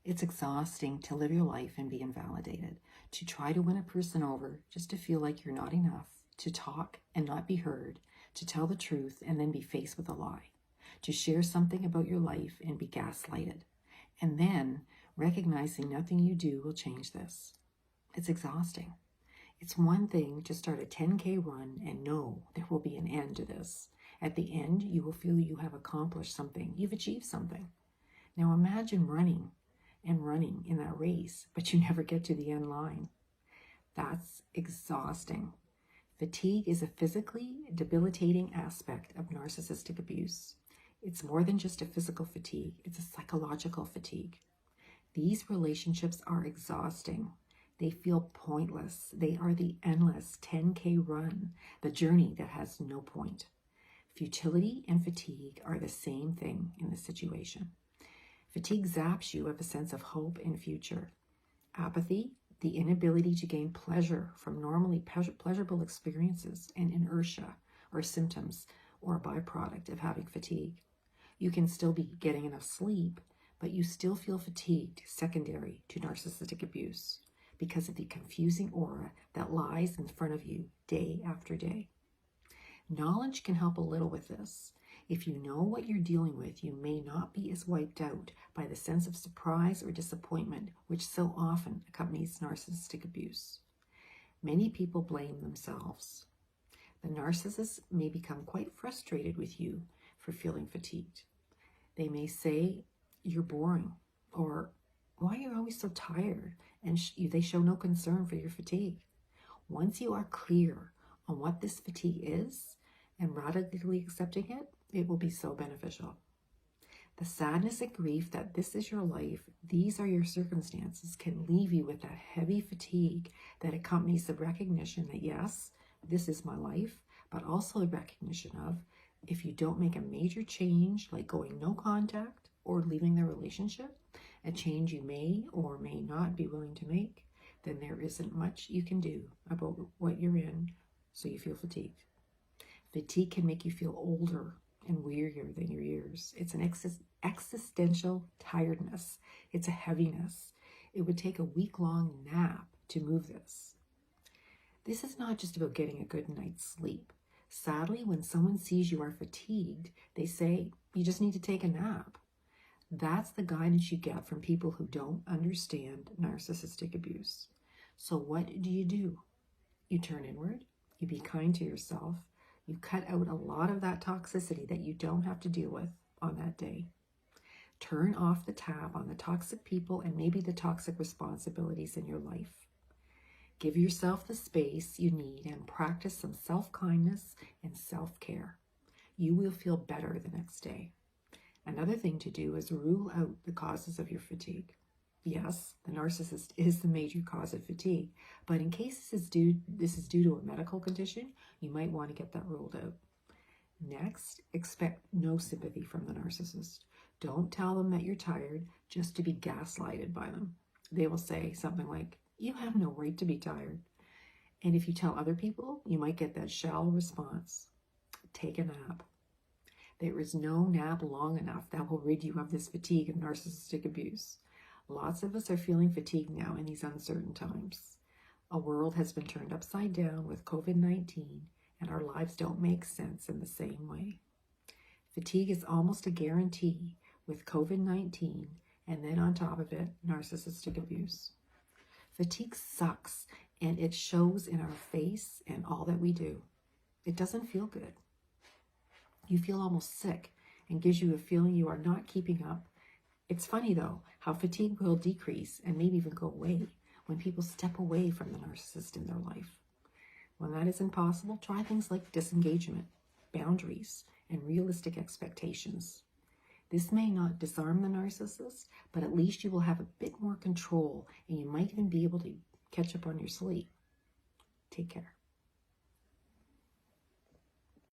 It's exhausting to live your life and be invalidated, to try to win a person over just to feel like you're not enough, to talk and not be heard, to tell the truth and then be faced with a lie, to share something about your life and be gaslighted, and then recognizing nothing you do will change this. It's exhausting. It's one thing to start a 10K run and know there will be an end to this. At the end, you will feel you have accomplished something. You've achieved something. Now imagine running and running in that race, but you never get to the end line. That's exhausting. Fatigue is a physically debilitating aspect of narcissistic abuse. It's more than just a physical fatigue. It's a psychological fatigue. These relationships are exhausting. They feel pointless. They are the endless 10K run, the journey that has no point. Futility and fatigue are the same thing in this situation. Fatigue zaps you of a sense of hope and future. Apathy, the inability to gain pleasure from normally pleasurable experiences, and inertia are symptoms or a byproduct of having fatigue. You can still be getting enough sleep, but you still feel fatigued, secondary to narcissistic abuse, because of the confusing aura that lies in front of you day after day. Knowledge can help a little with this. If you know what you're dealing with, you may not be as wiped out by the sense of surprise or disappointment, which so often accompanies narcissistic abuse. Many people blame themselves. The narcissist may become quite frustrated with you for feeling fatigued. They may say, "You're boring," or "Why are you always so tired?" And they show no concern for your fatigue. Once you are clear on what this fatigue is and radically accepting it, it will be so beneficial. The sadness and grief that this is your life, these are your circumstances, can leave you with that heavy fatigue that accompanies the recognition that yes, this is my life, but also the recognition of if you don't make a major change, like going no contact or leaving the relationship, a change you may or may not be willing to make, then there isn't much you can do about what you're in, so you feel fatigued. Fatigue can make you feel older and wearier than your years. It's an existential tiredness. It's a heaviness. It would take a week-long nap to move this. This is not just about getting a good night's sleep. Sadly, when someone sees you are fatigued, they say, "You just need to take a nap." That's the guidance you get from people who don't understand narcissistic abuse. So what do? You turn inward, you be kind to yourself, you cut out a lot of that toxicity that you don't have to deal with on that day. Turn off the tab on the toxic people and maybe the toxic responsibilities in your life. Give yourself the space you need and practice some self-kindness and self-care. You will feel better the next day. Another thing to do is rule out the causes of your fatigue. Yes, the narcissist is the major cause of fatigue, but in case this is due to a medical condition, you might want to get that ruled out. Next, expect no sympathy from the narcissist. Don't tell them that you're tired just to be gaslighted by them. They will say something like, "You have no right to be tired." And if you tell other people, you might get that shallow response. Take a nap. There is no nap long enough that will rid you of this fatigue of narcissistic abuse. Lots of us are feeling fatigued now in these uncertain times. A world has been turned upside down with COVID-19, and our lives don't make sense in the same way. Fatigue is almost a guarantee with COVID-19, and then on top of it, narcissistic abuse. Fatigue sucks, and it shows in our face and all that we do. It doesn't feel good. You feel almost sick and gives you a feeling you are not keeping up. It's funny, though, how fatigue will decrease and maybe even go away when people step away from the narcissist in their life. When that isn't possible, try things like disengagement, boundaries, and realistic expectations. This may not disarm the narcissist, but at least you will have a bit more control and you might even be able to catch up on your sleep. Take care.